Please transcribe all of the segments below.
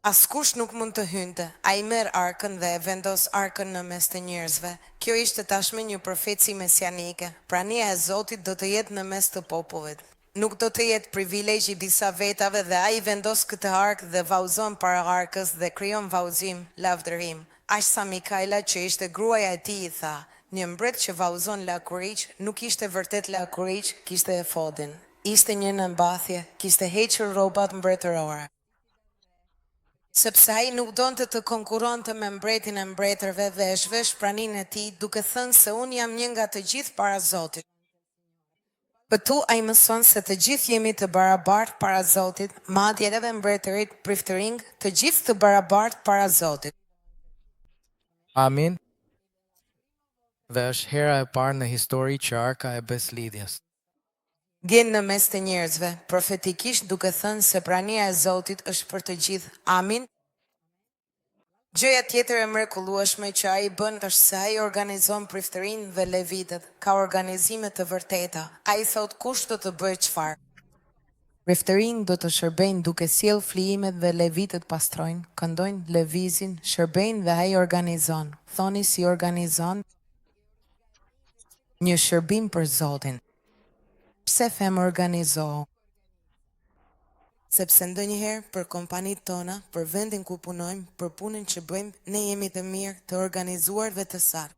Askush nuk mund të hynte, a i merr arkën dhe e vendos arkën në mes të njerëzve. Kjo ishte tashmë një profeci mesianike, prania e Zotit do të jetë në mes të popullit. Nuk do të jetë privilegj i disa vetave dhe a i vendos këtë arkë dhe vallëzon para arkës dhe krijon vallëzim, lavdërim. Aq sa Mikaela që ishte gruaja e tij i tha, një mbret që vallëzon lakuriq nuk ishte vërtet lakuriq, kishte efodin. Ishte një nëmbathje, kishte hequr rrobat mbretërore. Sepse ai nuk donte të konkuronte me mbretin e mbretërve dhe e shvesh praninë e tij duke thënë se unë jam një nga të gjithë para Zotit. Këtu ai mëson se të gjithë jemi të barabartë para Zotit, madje edhe mbretërit priftëring, të gjithë të barabartë para Zotit. Amin. Dhe është hera e parë në histori që arka e beslidhjes Gjen në mes të njerëzve, profetikisht duke thënë se prania e Zotit është për të gjithë. Amin. Gjëja tjetër e mrekullueshme që ai bën është se ai organizon priftërinë dhe levitët, ka organizime të vërteta. Ai thot kush do të bëjë çfarë. Priftërinë do të shërbejnë duke sjell flijimet dhe levitët pastrojnë, këndojnë, lëvizin, shërbejnë dhe ai organizon. Thoni si organizon? Një shërbim për Zotin. Pse them organizohu? Sepse ndonjëherë për kompanitë tona, për vendin ku punojmë, për punën që bëjmë, ne jemi të mirë, të organizuar dhe të saktë.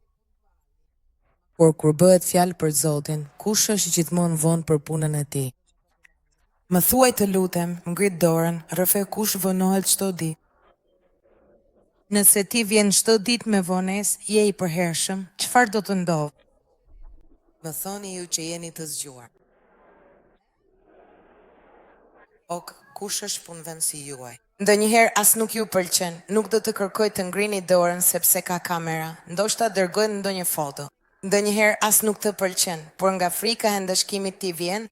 Por kur bëhet fjalë për Zotin, kush është gjithmonë vonë për punën e tij? Më thuaj të lutem, ngrit dorën, rrëfe kush vonohet çdo ditë. Nëse ti vjen çdo ditë me vonesë, je i përhershëm, çfarë do të ndodhë? Më thoni ju që jeni të zgjuar. Ok, kush është punëvendësi juaj? Ndonjëherë as nuk ju pëlqen, nuk do të kërkoj të ngrini dorën sepse ka kamera, ndoshta dërgojnë ndonjë foto. Ndonjëherë as nuk të pëlqen, por nga frika e ndëshkimit ti vjen.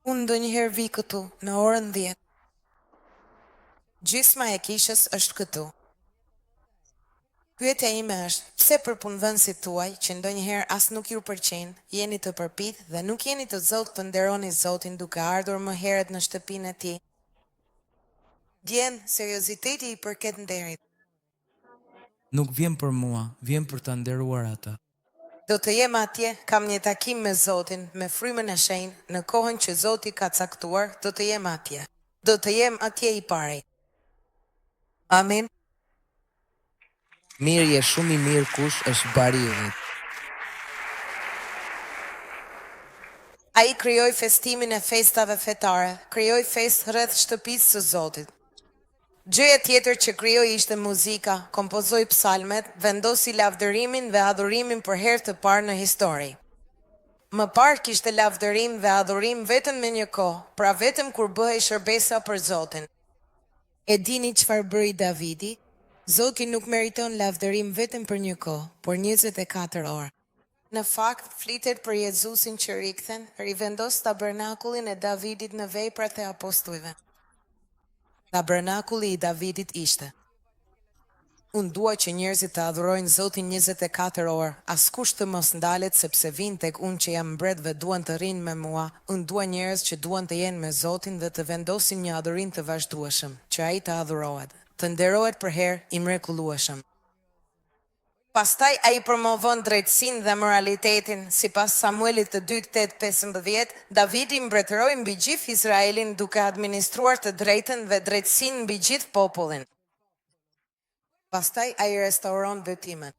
Unë ndonjëherë vi këtu, në orën 10. Gjysma e kishës është këtu. Pyetja ime është, pse për punëvendësit tuaj, që ndonjëherë as nuk ju pëlqejnë, jeni të përpitë dhe nuk jeni të zot të nderoni Zotin duke ardhur më herët në shtëpinë e tij? Djen, serioziteti i përket nderit. Nuk vjen për mua, vjen për ta nderuar atë. Do të jem atje, kam një takim me Zotin, me frymën e shenjtë, në kohën që Zoti ka caktuar, do të jem atje. Do të jem atje i pari. Amin. Mirë je shumë i mirë kush është bariullit. Ai krijoi festimin e festave fetare, krijoi festë rreth shtëpisë së Zotit. Gjëja tjetër që krijoi ishte muzika, kompozoi psalmet, vendosi lavdërimin dhe adhurimin për herë të parë në histori. Më parë kishte lavdërim dhe adhurim vetëm me një kohë, pra vetëm kur bëhej shërbesa për Zotin. E dini çfarë bëri Davidi? Zoti nuk meriton lavdërim vetëm për një kohë, por 24 orë. Në fakt, flitet për Jezusin që rikthen, rivendos tabernakullin e Davidit në veprat e apostujve. Tabernakulli i Davidit ishte. Unë dua që njerëzit të adhurojnë Zotin 24 orë, askush të mos ndalet sepse vinë tek unë që jam mbret dhe duan të rinë me mua. Unë dua njerëz që duan të jenë me Zotin dhe të vendosin një adhurim të vazhdueshëm, që ai të adhurohet, të nderohet për herë i mrekullueshëm. Pastaj ai promovon drejtësinë dhe moralitetin, sipas Samuelit të 2:8-15, Davidi mbretëroi mbi gjithë Izraelin duke administruar të drejtën dhe drejtësinë mbi gjithë popullin. Pastaj ai restauron betimin.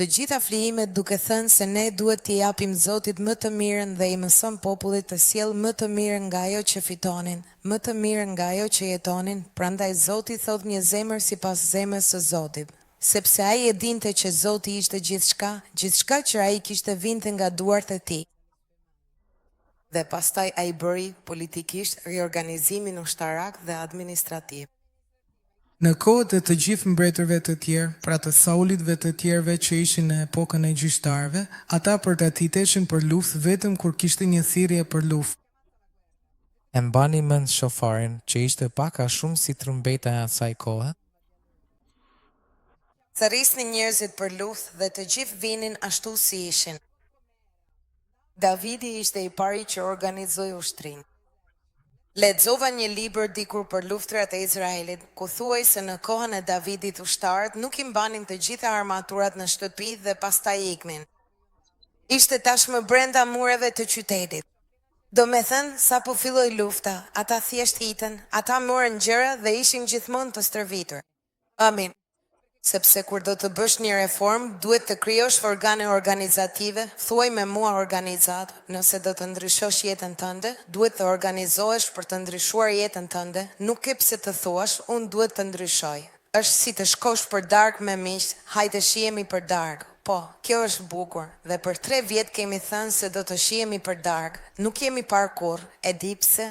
Të gjitha flijimet duke thënë se ne duhet t'i japim Zotit më të mirën dhe i mëson popullit të sjellë më të mirën nga ajo që fitonin, më të mirën nga ajo që jetonin, prandaj Zoti thot një zemër sipas zemrës së Zotit. Sepse ai e dinte që Zoti ishte gjithçka që ai kishte vinte nga duart e tij. Dhe pastaj ai bëri politikisht riorganizimin ushtarak dhe administrativ. Në kohët e të gjithë mbretërve të tjerë, pra të Saulit dhe të tjerëve që ishin në epokën e gjyqtarëve, ata përgatiteshin për luftë vetëm kur kishte një thirrje për luftë. E mbani mend shofarin që ishte pak a shumë si trumbeta e asaj kohe? Thërrisnin njerëzit për luftë dhe të gjithë vinin ashtu si ishin. Davidi ishte i pari që organizoi ushtrinë. Lexova një libër dikur për luftrat e Izraelit, ku thuaj se në kohën e Davidit ushtarët nuk I mbanin të gjitha armaturat në shtëpi dhe pastaj iknin. Ishte tashmë brenda mureve të qytetit. Do me thënë, sa po filloi lufta, ata thjesht hitën, ata morën gjëra dhe ishin gjithmonë të stërvitur. Amin. Sepse kur do të bësh një reform, duhet të krijosh organe organizative, thuaj me mua organizat, nëse do të ndryshosh jetën tënde, duhet të organizohesh për të ndryshuar jetën tënde, nuk ke pse të thuash, unë duhet të ndryshoj. Është si të shkosh për darkë me miq, hajde shihemi për darkë. Po, kjo është bukur, dhe për 3 vjet kemi thënë se do të shihemi për darkë, nuk jemi parë kurrë, e di pse?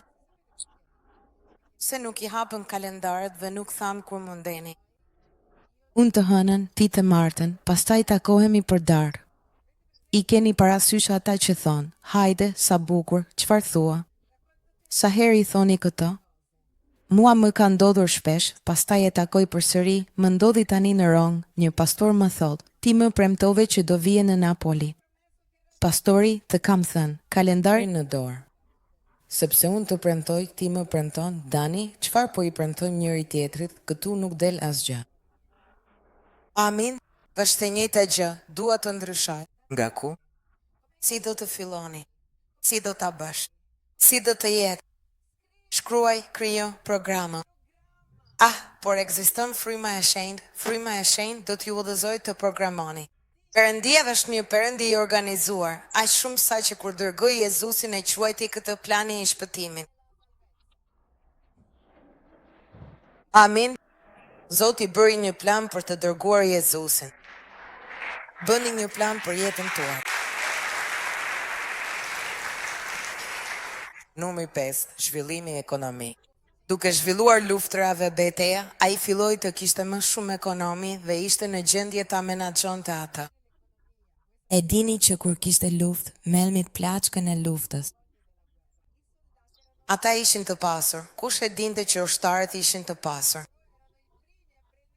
Se nuk I hapëm kalendarët dhe nuk thamë kur mundeni. Unë të hënën, ti të martën, pastaj takohemi për darkë. I keni parasysh ata që thonë, hajde, sa bukur, çfarë thua? Sa herë I thoni këto? Mua më ka ndodhur shpesh, pastaj e takoj përsëri, më ndodhi tani në Rong, një pastor më thotë, ti më premtove që do vije në Napoli. Pastori, të kam thënë, kalendarin në dorë. Sepse unë të premtoj, ti më premton, Dani, çfarë po I premtojmë njëri tjetrit, këtu nuk del asgjë. Amin, është e njëjta gjë, dua të ndryshoj. Nga ku? Si do të filloni? Si do ta bësh? Si do të jetë? Shkruaj, krijo, programa. Por ekziston fryma e shenjtë do t'ju udhëzoj të programoni. Perëndia është një perëndi I organizuar, aq shumë sa që kur dërgoi Jezusin e quajti këtë plani I shpëtimit. Amin. Zoti bëri një plan për të dërguar Jezusin. Bëni një plan për jetën tuaj. Numri 5. Zhvillimi ekonomik. Duke zhvilluar luftrave betejë, ai filloi të kishte më shumë ekonomi dhe ishte në gjendje ta menaxhonte ata. E dini që kur kishte luftë, melmit plaçkën e luftës. Ata ishin të pasur. Kush e dinte që ushtarët ishin të pasur?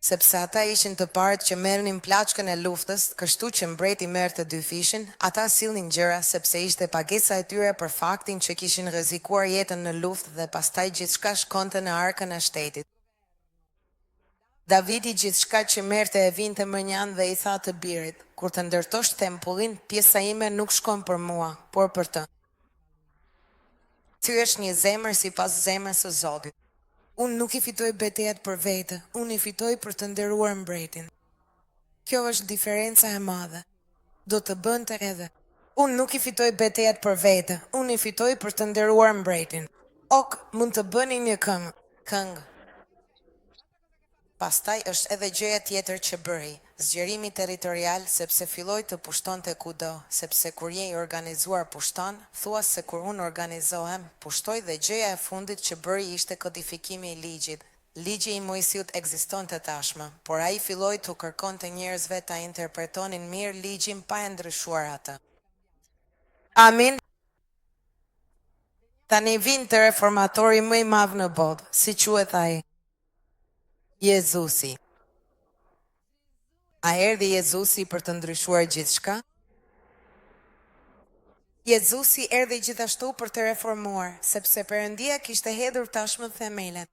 Sepse ata ishin të parët që merrnin plaçkën e luftës, kështu që mbreti merrte 2 fishin, ata sillnin gjëra sepse ishte pagesa e tyre për faktin që kishin rrezikuar jetën në luftë dhe pastaj gjithçka shkonte në arkën e shtetit. Davidi gjithçka që merrte e vinte mërnjan dhe I tha të birit, kur të ndërtosh tempullin, pjesa ime nuk shkon për mua, por për të. Ty është një zemër sipas zemrës së Zotit. Unë nuk I fitoj betejat për vete, unë I fitoj për të nderuar mbretin. Kjo është diferenca e madhe. Do të bënte edhe. Unë nuk I fitoj betejat për vete, unë I fitoj për të nderuar mbretin. Ok, mund të bëni një këngë. Pastaj është edhe gjëja tjetër që bëri, zgjerimi territorial sepse filloi të pushtonte kudo, sepse kur je I organizuar pushton, thua se kur unë organizohem, pushtoj dhe gjëja e fundit që bëri ishte kodifikimi I ligjit. Ligji I Mojsiut ekzistonte tashmë, por ai filloi të kërkonte njerëzve ta interpretonin mirë ligjin pa e ndryshuar atë. Amin. Tani vin të reformatori më I madh në botë, si quhet ai? Jezusi. A erdhi Jezusi për të ndryshuar gjithçka? Jezusi erdhi gjithashtu për të reformuar, sepse Perëndia kishte hedhur tashmë themelet.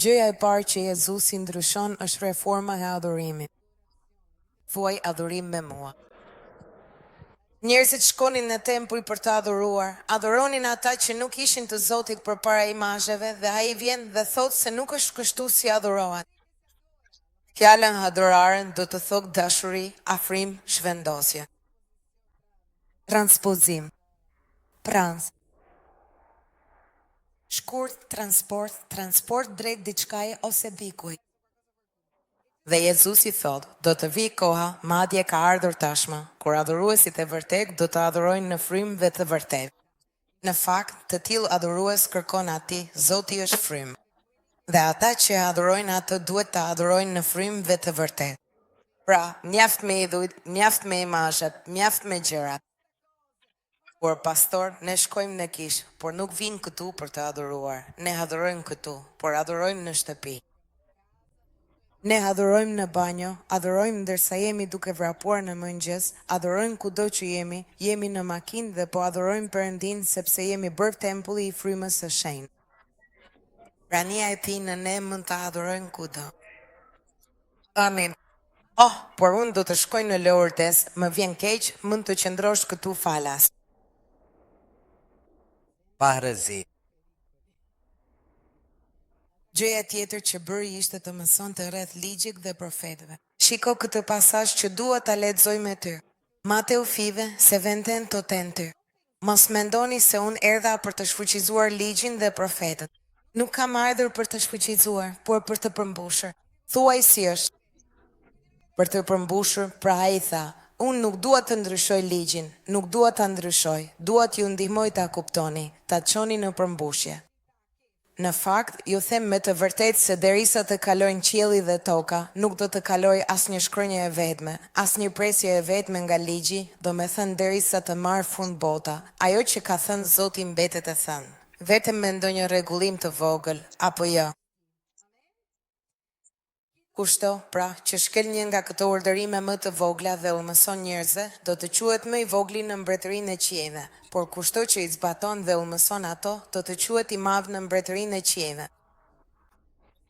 Gjëja e parë që Jezusi ndryshon është reforma e adhurimit. Thuaj adhurim me mua. Njerëzit shkonin në tempull për të adhuruar, adhuronin ata që nuk ishin të Zotit përpara imazheve dhe ai vjen dhe thotë se nuk është kështu si adhurohet. Fjala adhuraren do të thotë dashuri, afrim, zhvendosje. Transpozim. Prans. Shkurt, transport drejt diçkaje ose dikuj. Dhe Jezusi thot, do të vi koha, madje ka ardhur tashmë, kur adhuruesit e vërtet do të adhurojnë në frymë dhe të vërtet. Në fakt, të tillë adhurues kërkon atij, Zoti është frymë. Dhe ata që adhurojnë atë duhet të adhurojnë në frymë dhe të vërtet. Pra, mjaft me idhujt, mjaft me imazhet, mjaft me gjërat. Por pastor, ne shkojmë në kishë, por nuk vinë këtu për të adhuruar. Ne adhurojmë këtu, por adhurojmë në shtëpi. Ne adhurojmë në banjo, adhurojmë ndërsa jemi duke vrapuar në mëngjes, adhurojmë kudo që jemi në makinë dhe po adhurojmë Perëndin sepse jemi bërë tempulli i frymës së shenjtë. Prania e tij në ne mund ta adhurojmë kudo. Amin. Oh, por unë do të shkoj në Lourdes, më vjen keq, mund të qëndrosh këtu falas. Pa rrezi. Gjëja tjetër që bëri ishte të mësonte rreth ligjit dhe profetëve. Shiko këtë pasazh që dua ta lexoj me ty. Mateu five, se venten të ty. Mos mendoni se unë erdha për të shfuqizuar ligjin dhe profetët. Nuk kam ardhur për të shfuqizuar, por për të përmbushur. Thuaj si është. Për të përmbushur, pra ai tha, unë nuk dua të ndryshoj ligjin, nuk dua ta ndryshoj, dua t'ju ndihmoj ta kuptoni, ta çoni në përmbushje. Në fakt, ju them me të vërtetë se derisa të kalojnë qielli dhe toka, nuk do të kaloj asnjë shkronjë e vetme, asnjë presje e vetme nga ligji, do me thënë derisa të marrë fund bota, ajo që ka thënë Zoti mbetet e thënë. Vetëm me ndonjë rregullim të vogël, apo jo. Kushto, pra, që shkel një nga këto urdhërime më të vogla dhe u mëson njerëzve, do të quhet më i vogli në mbretërinë e qiejve, por kushto që i zbaton dhe u mëson ato, do të quhet i madh në mbretërinë e qiejve.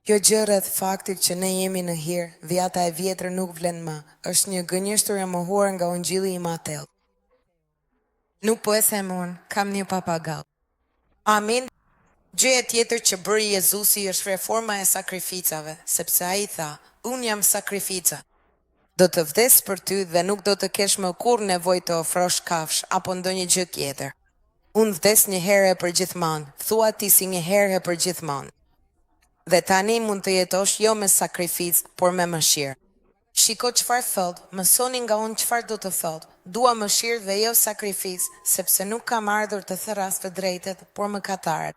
Kjo gjë rreth faktit që ne jemi në hir, dhjata e vjetër nuk vlen më, është një gënjeshtër e mohuar nga Ungjilli i Mateut. Nuk po e them unë, kam një papagall. Amin. Gjëja tjetër që bëri Jezusi është reforma e sakrificave, sepse ai tha, unë jam sakrifica. Do të vdes për ty dhe nuk do të kesh më kurrë nevojë të ofrosh kafsh apo ndonjë gjë tjetër. Unë vdes një herë për gjithmonë, thua ti si një herë për gjithmonë. Dhe tani mund të jetosh jo me sakrificë, por me mëshirë. Shiko çfarë thot, mësoni nga unë çfarë do të thot. Dua mëshirë dhe jo sakrificë, sepse nuk kam ardhur të therras të drejtet, por mëkatarët.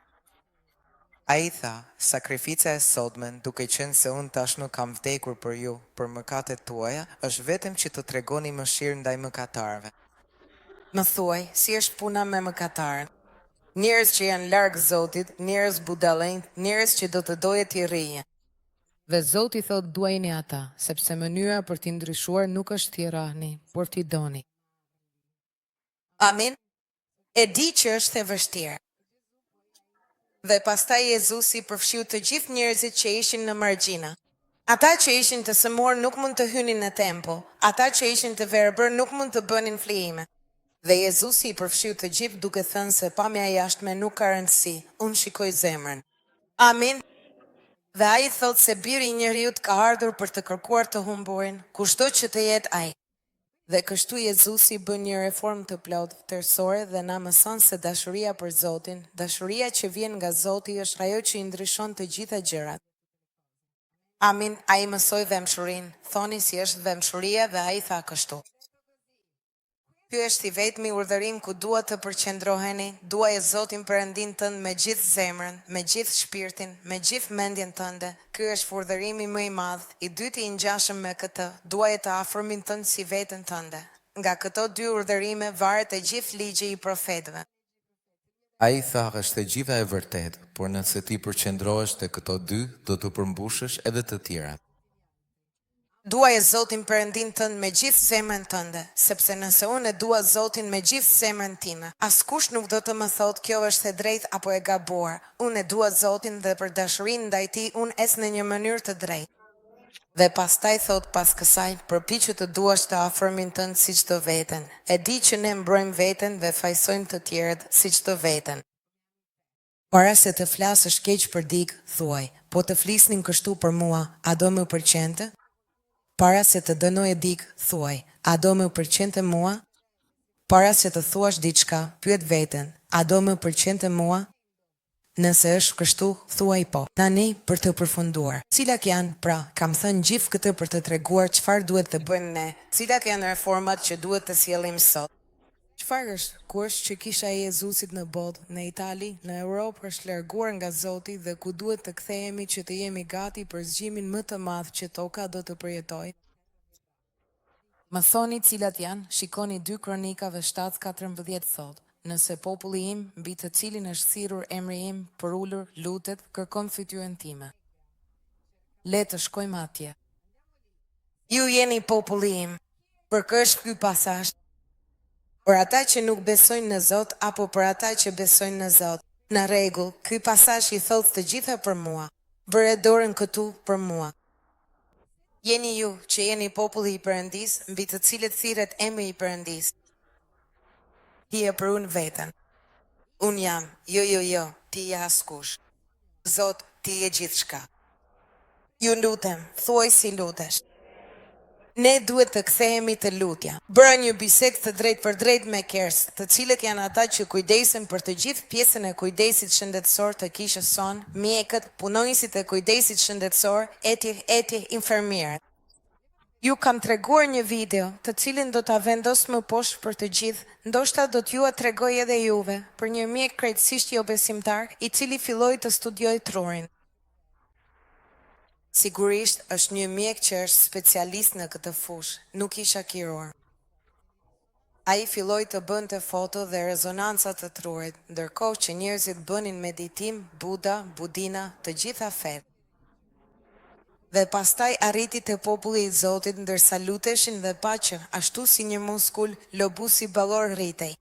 Ai tha, sakrifica e sotme, duke qenë se unë tash nuk kam vdekur për ju, për mëkatet tuaja, është vetëm që të tregoni mëshirë ndaj mëkatarëve. Më thuaj, si është puna me mëkatarën? Njerëz që janë larg Zotit, njerëz budallënj, njerëz që do të doje t'i rrije. Dhe Zoti thot duajini ata, sepse mënyra për t'i ndryshuar nuk është t'i rrahni, por t'i doni. Amin. E di që është e vështirë. Dhe pastaj Jezusi përfshiu të gjithë njerëzit që ishin në margjina. Ata që ishin të sëmurë nuk mund të hynin në tempull, ata që ishin të verbër nuk mund të bënin flijime. Dhe Jezusi i përfshiu të gjithë duke thënë se pamja e jashtme nuk ka rëndësi, unë shikoj zemrën. Amin. Dhe ai thot se biri i njeriut ka ardhur për të kërkuar të humburin, kushdo që të jetë ai. Dhe kështu Jezusi bën një reformë të plotë vlerësore dhe na mëson se dashuria për Zotin, dashuria që vjen nga Zoti është ajo që i ndryshon të gjitha gjërat. Amin, ai mësoi vëmshurinë, thoni si është vëmshuria dhe ai tha kështu. Ky është i vetmi urdhërim ku dua të përqendroheni, duaje Zotin Perëndin tënd me gjithë zemrën, me gjithë shpirtin, me gjithë mendjen tënde. Ky është urdhërimi më i madh, i dyti i ngjashëm me këtë, duaje të afërmin tënd si veten tënde. Nga këto dy urdhërime varet e gjithë ligji i profetëve. Ai tha është e gjitha e vërtet, por nëse ti përqendrohesh te këto dy, do të përmbushësh edhe të tjerat. Duaje Zotin Perëndin tënd me gjithë zemrën tënde, sepse nëse unë e dua Zotin me gjithë zemrën time, askush nuk do të më thotë kjo është e drejtë apo e gabuar. Unë e dua Zotin dhe për dashurinë ndaj tij unë es në një mënyrë të drejtë. Dhe pastaj thot pas kësaj, përpiqu të duash të afërmin tënd siç të veten. E di që ne mbrojmë veten dhe fajsojmë të tjerët siç të veten. Para se të flasësh keq për dikë, thuaj, po të flisnin kështu për mua, a do më pëlqente? Para se të dënoje dikë, thuaj, a do më pëlqente mua? Para se të thuash diçka, pyet veten, a do më pëlqente mua? Nëse është kështu, thuaj po. Tani për të përfunduar. Cilat janë, pra, kam thënë gjithë këtë për të treguar çfarë duhet të bëjmë ne, cilat janë reformat që duhet të sjellim sot. Çfarë është kusht që kisha e Jezusit në botë, në Itali, në Europë është larguar nga Zoti dhe ku duhet të kthehemi që të jemi gati për zgjimin më të madh që toka do të përjetojë? Më thoni cilat janë, shikoni 2 Kronikave 7:14 thot. Nëse populli im, mbi të cilin është thirrur emri im, për ulur, lutet, kërkon fytyrën time. Le të shkojmë atje. Ju jeni populli im. Për kë është ky pasazh? Për ata që nuk besojnë në Zot apo për ata që besojnë në Zot? Në rregull, ky pasazh i thotë të gjitha për mua. Bëre dorën këtu për mua. Jeni ju që jeni populli i Perëndis, mbi të cilët thirret emri i Perëndis. Ti e për unë veten. Unë jam, jo, ti je askush. Zot, ti je gjithçka. Ju lutem, thuaj si lutesh. Ne duhet të kthehemi të lutja. Bëra një bisedë të drejtë për drejtë me kers, të cilët janë ata që kujdesen për të gjithë pjesën e kujdesit shëndetësor të kishës son, mjekët, punonjësit e kujdesit shëndetësor, eti, infermierët. Ju kam treguar një video, të cilin do ta vendos më poshtë për të gjithë, ndoshta do t'ju tregoj edhe juve, për një mjek krejtësisht jo besimtar, i cili filloi të studiojë trurin. Sigurisht është një mjek që është specialist në këtë fushë, nuk isha kirurg. Ai filloi të bënte foto dhe rezonanca të trurit, ndërkohë që njerëzit bënin meditim, Buda, Budina, të gjitha fetë. Dhe pastaj arriti te populli i Zotit ndërsa luteshin dhe pa që ashtu si një muskul lobusi ballor rritej.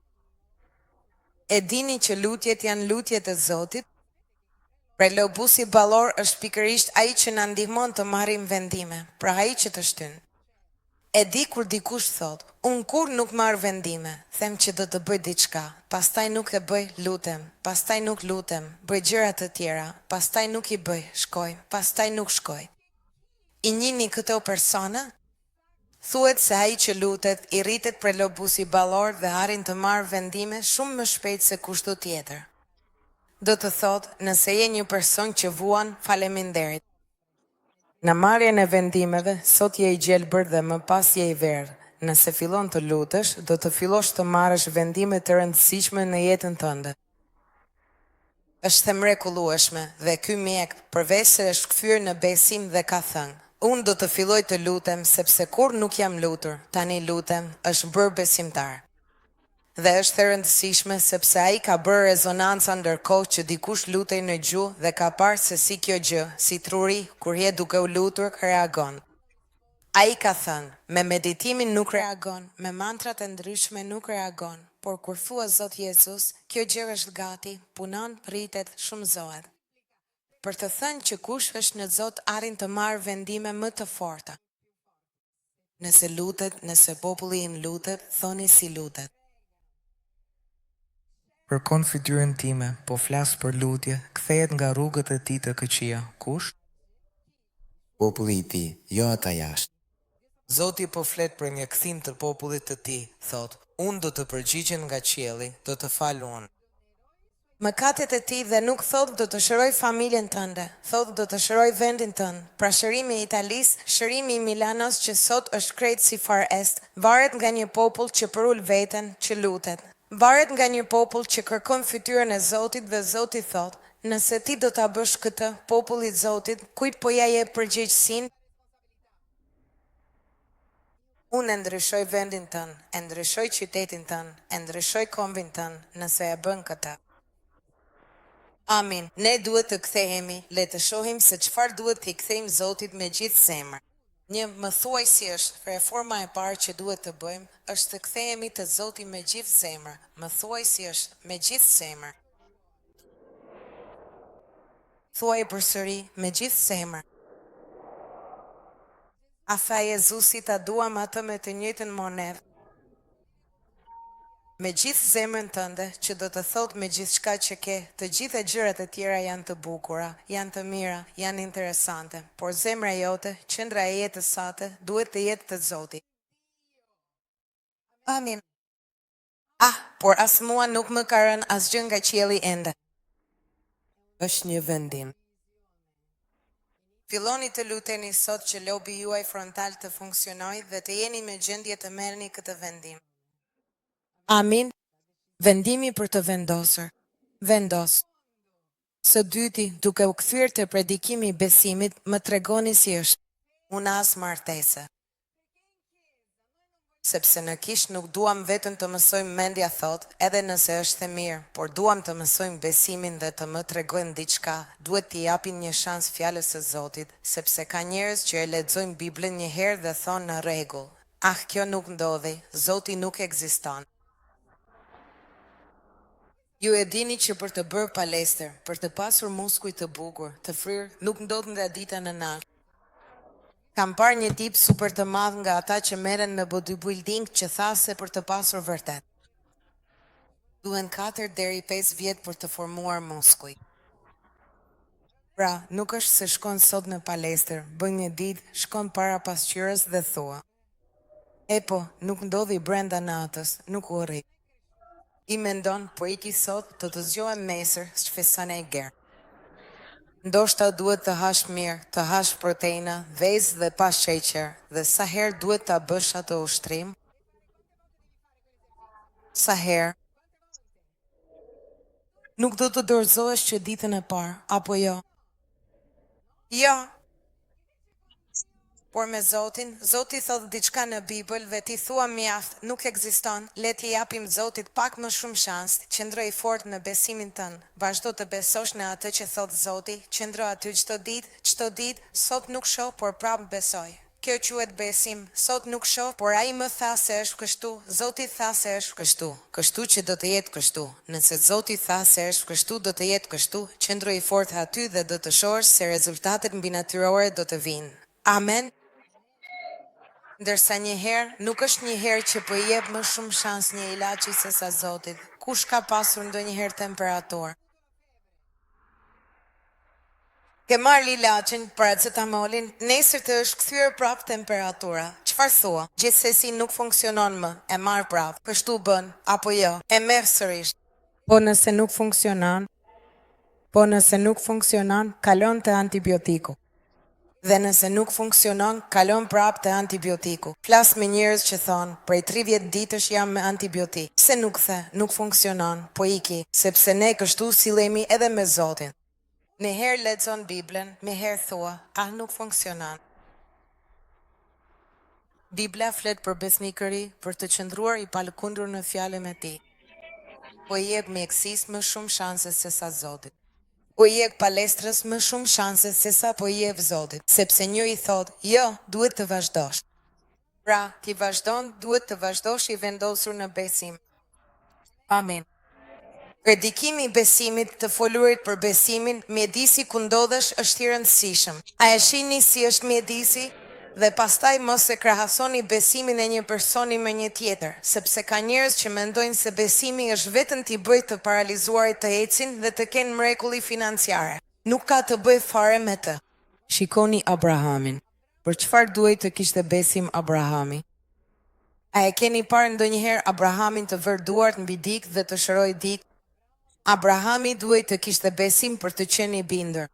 E dini që lutjet janë lutjet e Zotit? Pra lobusi ballor është pikërisht ai që na ndihmon të marrim vendime, pra ai që të shtyn. E di kur dikush thot, unë kur nuk marr vendime, them që do të bëj diçka, pastaj nuk e bëj, lutem, pastaj nuk lutem, bëj gjëra të tjera, pastaj nuk i bëj, shkoj, pastaj nuk shkoj. I njihni këto persona? Thuhet se ai që lutet i rritet për lobusi ballor dhe arrin të marrë vendime shumë më shpejt se kushdo tjetër. Do të thotë, nëse je një person që vuan, faleminderit. Në marrjen e vendimeve, sot je i gjelbër dhe më pas je i verdh. Nëse fillon të lutesh, do të fillosh të marrësh vendime të rëndësishme në jetën tënde. Është e mrekullueshme dhe ky mjek, përveç se është kthyer në besim dhe ka thënë, unë do të filloj të lutem sepse kur nuk jam lutur, tani lutem, është bërë besimtar. Dhe është e rëndësishme sepse ai ka bërë rezonanca ndërkohë që dikush lutej në gjuhë dhe ka parë se si kjo gjë, si truri, kur je duke u lutur, reagon. Ai ka thënë, me meditimin nuk reagon, me mantrat e ndryshme nuk reagon, por kur thua Zot Jezus, kjo gjë është gati, punon, rritet, shumëzohet. Për të thënë që kush është në Zot arrin të marrë vendime më të forta. Nëse lutet, nëse populli im lutet, thoni si lutet. Kërkon fytyrën time, po flas për lutje, kthehet nga rrugët e tij të këqija. Kush? Populli i tij, jo ata jashtë. Zoti po flet për një kthim të popullit të tij, thot, unë do të përgjigjem nga qielli, do të fal unë. Mëkatet e tij dhe nuk thot do të shëroj familjen tënde, thot do të shëroj vendin tënd. Pra shërimi i Italis, shërimi i Milanos që sot është krejt si Far Est, varet nga një popull që përul veten, që lutet. Varet nga një popull që kërkon fytyrën e Zotit dhe Zoti thot, nëse ti do ta bësh këtë, popullit Zotit, kujt po ja jep përgjegjësinë? Unë e ndryshoj vendin tënd, e ndryshoj qytetin tënd, e ndryshoj kombin tënd, nëse e bën këtë. Amin. Ne duhet të kthehemi, le të shohim se çfarë duhet t'i kthejmë Zotit me gjithë zemër. Një më thuaj si është, reforma e parë që duhet të bëjmë, është të kthehemi të Zoti me gjithë zemër. Më thuaj si është, me gjithë zemër. Thuaj përsëri, me gjithë zemër. A tha Jezusi ta duam atë me të njëjtën monedhë? Me gjithë zemrën tënde, që do të thot me gjithë shka që ke, të gjitha gjërat e tjera janë të bukura, janë të mira, janë interesante, por zemra jote, qendra e jetës sate, duhet të jetë të Zotit. Amin. Por as mua nuk më ka rënë asgjë nga qielli ende. Është një vendim. Filloni të luteni sot që lobi juaj frontal të funksionojë dhe të jeni me gjendje të merrni këtë vendim. Amin. Vendimi për të vendosur. Vendos. Së dyti, duke u kthyer te predikimi i besimit, më tregoni si është. Unë as martese. sepse në kish nuk duam vetëm të mësojmë mendja thot, edhe nëse është e mirë, por duam të mësojmë besimin dhe të më tregojnë diçka, duhet t'i japin një shans fjalës së Zotit, sepse ka njerëz që e lexojnë Biblën një herë dhe thonë në rregull. Kjo nuk ndodhi, Zoti nuk ekziston. Ju e dini që për të bërë palestër, për të pasur muskuj të bukur, të fryrë, nuk ndodh nga dita në natë. Kam parë një tip super të madh nga ata që merren në bodybuilding që tha se për të pasur vërtet duhen 4 deri 5 vjet për të formuar muskuj. Pra, nuk është se shkon sot në palestër, bën një ditë, shkon para pasqyrës dhe thua: po, nuk ndodhi brenda natës, nuk u rri. I mendon, po iki sot të zgjohem mesër, shfeson e gerë. Ndoshta duhet të hash mirë, të hash proteina, vezë dhe pa sheqer, dhe sa herë duhet ta bësh atë ushtrim? Sa herë? Nuk do të dorëzohesh që ditën e parë, apo jo? Jo. Por me Zotin, Zoti thot diçka në Bibël dhe ti thua mjaft, nuk ekziston, le t'i japim Zotit pak më shumë shans, qëndro i fort në besimin tënd. Vazhdo të besosh në atë që thot Zoti, qëndro aty çdo ditë, sot nuk shoh, por prapë besoj. Kjo quhet besim, sot nuk shoh, por ai më tha se është kështu, Zoti tha se është kështu, kështu që do të jetë kështu. Nëse Zoti tha se është kështu, do të jetë kështu, qëndro i fort aty dhe do të shohësh se rezultatet mbinatyrore do të vinë. Amen. Ndërsa një herë, nuk është një herë që po i jep më shumë shans një ilaçi se sa Zotit. Kush ka pasur ndonjëherë temperaturë? Ke marrë ilaçin, paracetamolin, nesër të është kthyer prapë temperatura. Çfarë thua? Gjithsesi nuk funksionon më, e marr prapë. Kështu bën, apo jo? E merr sërish. Po nëse nuk funksionon, kalon te antibiotiku. Dhe nëse nuk funksionon, kalon prapë te antibiotiku. Flas me njerëz që thonë, prej 30 ditësh jam me antibiotik. Se nuk the, nuk funksionon, po iki, sepse ne kështu sillemi edhe me Zotin. Në herë lexon Biblën, me herë thua, nuk funksionon. Bibla flet për besnikëri, për të qëndruar i palëkundur në fjalën e tij. Po i jep mjekësisë më shumë shanse se sa Zotit. Po i jep palestrës më shumë shanse se sa po i jep Zotit, sepse njëri thot, jo, duhet të vazhdosh. Pra, ti vazhdon, duhet të vazhdosh i vendosur në besim. Amen. Predikimi i besimit, të folurit për besimin, mjedisi ku ndodhesh është i rëndësishëm. A e shihni si është mjedisi? Dhe pastaj mos e krahasoni besimin e një personi me një tjetër, sepse ka njerëz që mendojnë se besimi është vetëm t'i bëjë të paralizuarit të ecin dhe të kenë mrekulli financiare. Nuk ka të bëjë fare me të. Shikoni Abrahamin. Për çfarë duhej të kishte besim Abrahami? A e keni parë ndonjëherë Abrahamin të vër duart mbi dikë dhe të shërojë dikë? Abrahami duhej të kishte besim për të qenë i bindur.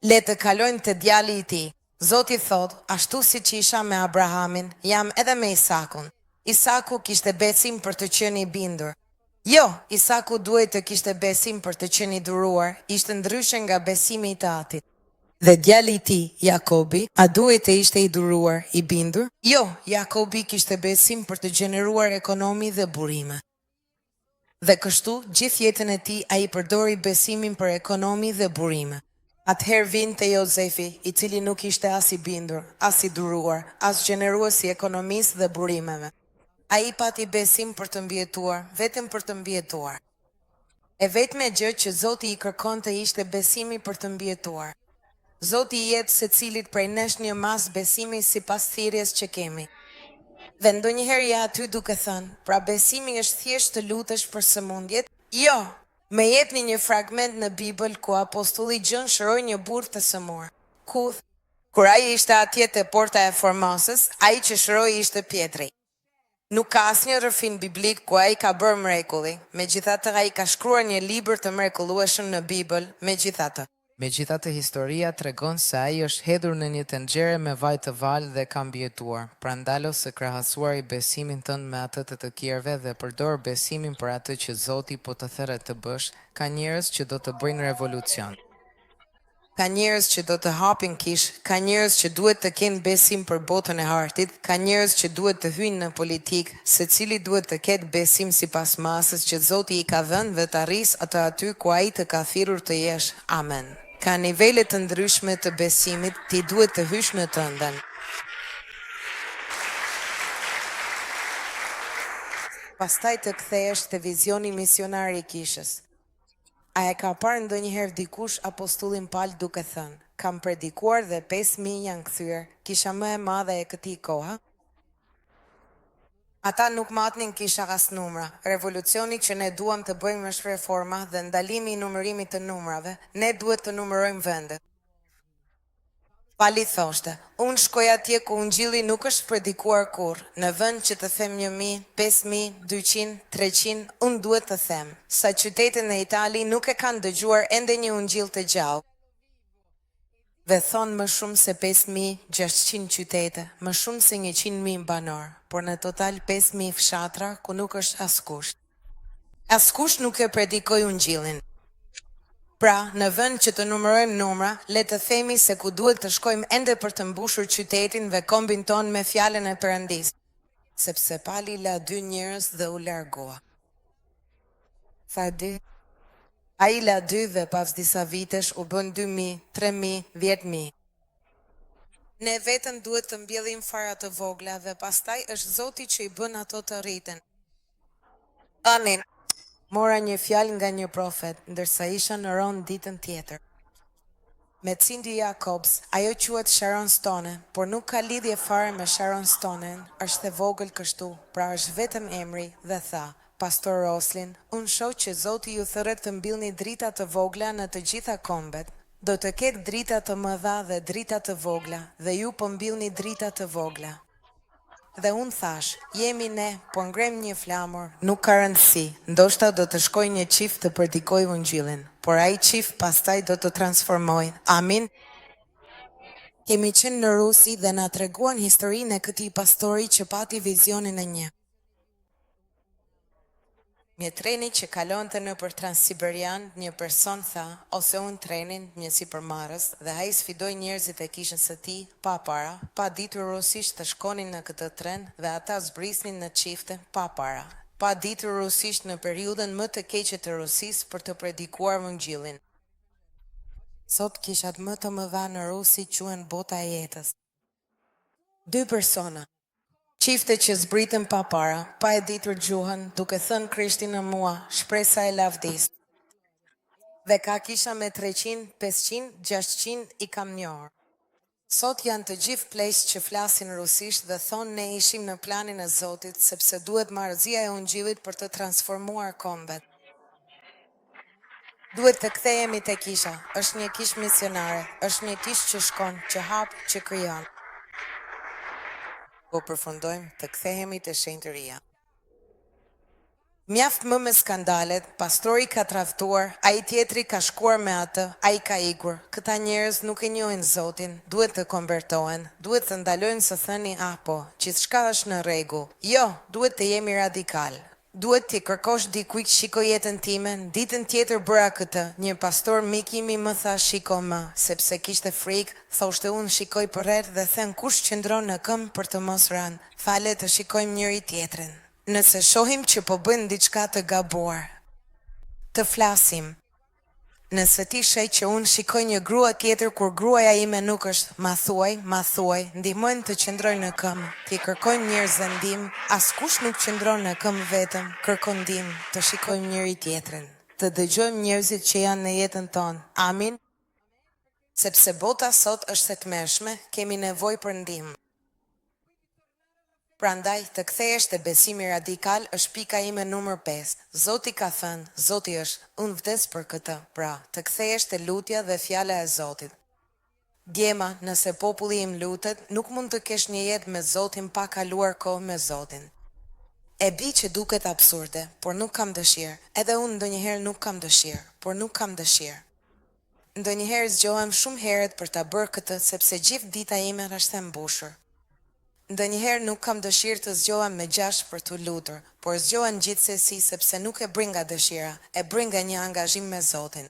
Le të kalojnë te djali i tij. Zoti thot, ashtu si që isha me Abrahamin, jam edhe me Isakun. Isaku kishte besim për të qenë i bindur. Jo, Isaku duhet të kishte besim për të qenë i duruar, ishte ndryshe nga besimi i tatit. Dhe djali i tij, Jakobi, a duhet të ishte i duruar, i bindur? Jo, Jakobi kishte besim për të gjeneruar ekonomi dhe burime. Dhe kështu, gjithë jetën e tij ai përdori besimin për ekonomi dhe burime. Atëherë vinte Jozefi, i cili nuk ishte as i bindur, as i duruar, as gjenerues i ekonomisë dhe burimeve. Ai pati besim për të mbijetuar, vetëm për të mbijetuar. E vetme gjë që Zoti i kërkonte ishte besimi për të mbijetuar. Zoti i jep secilit prej nesh një mas besimi sipas thirrjes që kemi. Dhe ndonjëherë ja aty duke thënë, pra besimi është thjesht të lutesh për sëmundjet? Jo. Me jepni një fragment në Bibël ku apostulli Gjon shëroi një burr të sëmur. Kur ai ishte atje te porta e Formosës, ai që shëroi ishte Pietri. Nuk ka asnjë rrëfim biblik ku ai ka bërë mrekulli. Megjithatë ai ka shkruar një libër të mrekullueshëm në Bibël, Megjithatë historia tregon se ai është hedhur në një tenxhere me vaj të val dhe ka mbijetuar. Prandalo se krahasuar i besimin tënd me atë të tjerëve dhe përdor besimin për atë që Zoti po të thërret të bësh, ka njerëz që do të bëjnë revolucion. Ka njerëz që do të hapin kish, ka njerëz që duhet të kenë besim për botën e hartit, ka njerëz që duhet të hyjnë në politik, secili duhet të ketë besim sipas masës që Zoti i ka dhënë dhe të arrisë atë aty ku ai të ka thirrur të jesh. Amen. Ka nivele të ndryshme të besimit, ti duhet të hysh në të ëndën. Pastaj të kthehesh te vizioni misionar i kishës. A e ka parë ndonjëherë dikush apostullin Paul duke thënë, kam predikuar dhe 5.000 janë kthyer, kisha më e madhe e këtij koha? Ata nuk matnin kisha as numra. Revolucioni që ne duam të bëjmë është reforma dhe ndalimi i numërimit të numrave, ne duhet të numërojmë vendet. Pali thoshte, unë shkoj atje ku ungjilli nuk është predikuar kur, në vend që të them 1.000, 5.000, 200, 300, unë duhet të them, sa qytetet në Itali nuk e kanë dëgjuar ende një ungjill të gjallë. Dhe thonë më shumë se 5.600 qytete, më shumë se 100.000 banor, por në total 5.000 fshatra ku nuk është askush. Askush nuk e predikoi ungjillin. Pra, në vend që të numërojmë numra, le të themi se ku duhet të shkojmë ende për të mbushur qytetin dhe kombin ton me fjalën e Perëndisë. Sepse Pali la 2 njerëz dhe u largua. Tha 2. Ai la 2 dhe pas disa vitesh u bën 2.000, 3.000, 10.000. Ne vetëm duhet të mbjellim fara të vogla dhe pastaj është Zoti që i bën ato të rriten. Amen. Mora një fjalë nga një profet, ndërsa isha në Ron ditën tjetër. Me Cindy Jacobs, ajo quhet Sharon Stone, por nuk ka lidhje fare me Sharon Stone, është e vogël kështu, pra është vetëm emri dhe tha, Pastor Roslin, unë shoh që Zoti ju thërret të mbillni drita të vogla në të gjitha kombet. Do të ketë drita të mëdha dhe drita të vogla, dhe ju po mbillni drita të vogla. Dhe unë thash, jemi ne, po ngrem një flamur, nuk ka rëndësi, ndoshta do të shkoj një qift të predikoj ungjillin, por ai qift pastaj do të transformoj. Amin. Kemi qenë në Rusi dhe na treguan historinë e këtij pastori që pati vizionin e një treni që kalonte nëpër Transsiberian, një person tha, ose unë trenin, një sipërmarrës, dhe ai sfidoi njerëzit e kishës së tij, pa para, pa ditur rusisht të shkonin në këtë tren dhe ata zbrisnin në çifte pa para, pa ditur rusisht në periudhën më të keqe të Rusisë për të predikuar ungjillin. Sot kishat më të mëdha në Rusi quhen bota e jetës. 2 persona. Qifte që zbritën pa para, pa e ditur gjuhën, duke thënë Krishti në mua, shpresa e lavdis. Dhe ka kisha me 300, 500, 600 i kam njohur. Sot janë të gjithë pleqë që flasin rusisht dhe thonë ne ishim në planin e Zotit, sepse duhet marrëzia e ungjillit për të transformuar kombet. Duhet të kthehemi te kisha, është një kishë misionare, është një kishë që shkon, që hap, që krijon. Po përfundojmë të kthehemi te shenjtëria. Mjaft më me skandalet, pastori ka tradhtuar, ai tjetri ka shkuar me atë, ai ka ikur. Këta njerëz nuk e njohin Zotin, duhet të konvertohen, duhet të ndalojnë së thëni po, gjithçka është në rregull. Jo, duhet të jemi radikal. Duhet t'i kërkosh dikujt shiko jetën time, ditën tjetër bëra këtë. Një pastor mik imi më tha shiko më, sepse kishte frikë, thoshte unë shikoj përreth dhe them kush qëndron në këmbë për të mos rënë. Fale të shikojmë njëri tjetrin. Nëse shohim që po bëjnë diçka të gabuar, të flasim. Nëse ti shej që unë shikoj një grua tjetër kur gruaja ime nuk është, ma thuaj, ndihmojnë të qëndroj në këmbë, ti kërkojnë njerëz dhe ndihmë, askush nuk qëndron në këmbë vetëm, kërkon ndihmë, të shikojmë njëri tjetrin, të dëgjojmë njerëzit që janë në jetën tonë. Amin. Sepse bota sot është e tmerrshme, kemi nevojë për ndihmë. Prandaj, të kthehesh te besimi radikal është pika ime numër 5. Zoti ka thënë, Zoti është, unë vdes për këtë. Pra, të kthehesh te lutja dhe fjala e Zotit. Djema, nëse populli im lutet, nuk mund të kesh një jetë me Zotin pa kaluar kohë me Zotin. E bi që duket absurde, por nuk kam dëshirë. Edhe unë ndonjëherë nuk kam dëshirë, por nuk kam dëshirë. Ndonjëherë zgjohem shumë herët për ta bërë këtë sepse gjithë dita ime është e mbushur. Ndonjëherë nuk kam dëshirë të zgjohem me 6 për të lutur, por zgjohem gjithsesi sepse nuk e brin nga dëshira, e brin nga një angazhim me Zotin.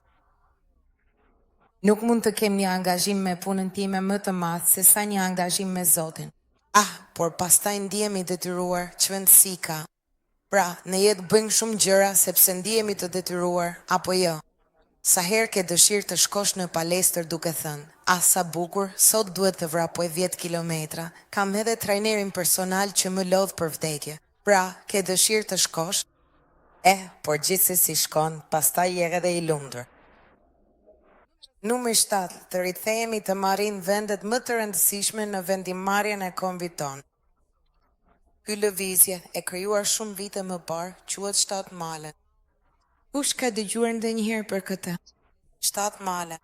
Nuk mund të kem një angazhim me punën time më të madh se sa një angazhim me Zotin. Por pastaj ndihemi detyruar, çvendësi ka. Pra, në jetë bëjmë shumë gjëra sepse ndihemi të detyruar apo jo. Sa herë ke dëshirë të shkosh në palestër duke thënë, sa bukur, sot duhet të vrapoj 10 kilometra, kam edhe trajnerin personal që më lodh për vdekje. Pra, ke dëshirë të shkosh? Por gjithsesi shkon, pastaj je edhe i lumtur. Numri 7. Të rikthehemi të marrin vendet më të rëndësishme në vendimarrjen e kombit ton. Ky lëvizje e krijuar shumë vite më parë quhet 7 male. Kush ka dëgjuar ndonjëherë për këtë? 7 male.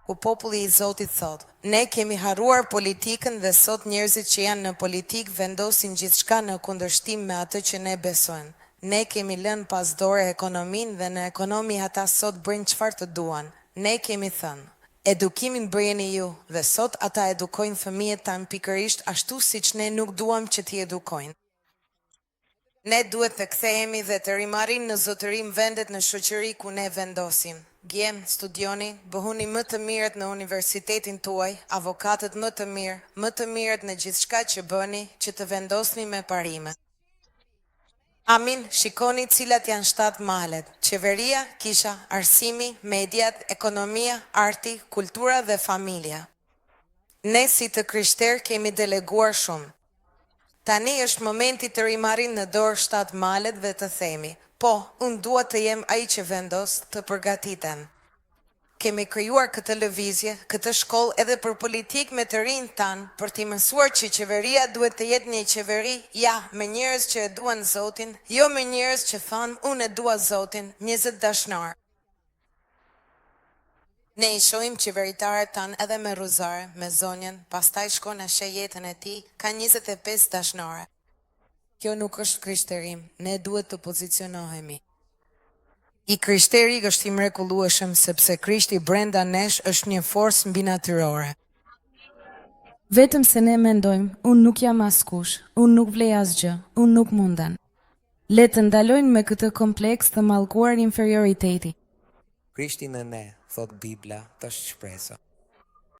Ku populli i Zotit thot, ne kemi harruar politikën dhe sot njerëzit që janë në politikë vendosin gjithçka në kundërshtim me atë që ne besojmë. Ne kemi lënë pas dore ekonominë dhe në ekonomi ata sot bëjnë çfarë të duan. Ne kemi thënë, edukimin bëjeni ju dhe sot ata edukojnë fëmijët tanë pikërisht ashtu siç ne nuk duam që t'i edukojnë. Ne duhet të kthehemi dhe të rimarrim në zotërim vendet në shoqëri ku ne vendosim. Gjem, studioni, bëhuni më të mirët në universitetin tuaj, avokatët më të mirët në gjithçka që bëni, që të vendosni me parime. Amin, shikoni cilat janë 7 malet. Qeveria, kisha, arsimi, mediat, ekonomia, arti, kultura dhe familja. Ne si të krishterë kemi deleguar shumë. Tani është momenti të rimarrim në dorë 7 malet dhe të themi, unë dua të jem ai që vendos të përgatitem. Kemi krijuar këtë lëvizje, këtë shkollë edhe për politikë me të rinjt tanë, për t'i mësuar që qeveria duhet të jetë një qeveri, me njerëz që e duan Zotin, jo me njerëz që thanë, unë e dua Zotin, 20 dashnar. Ne i shohim qeveritarët tanë edhe me ruzare, me zonjën, pastaj shkon në sheh jetën e tij, ka 25 dashnare. Kjo nuk është krishterim, ne duhet të pozicionohemi. I krishteri është i mrekullueshëm sepse Krishti brenda nesh është një forcë mbinatyrore. Vetëm se ne mendojmë, unë nuk jam askush, unë nuk vlej asgjë, unë nuk mundem. Le të ndalojnë me këtë kompleks të mallkuar inferioriteti. Krishti në ne, thot Bibla, është shpresa.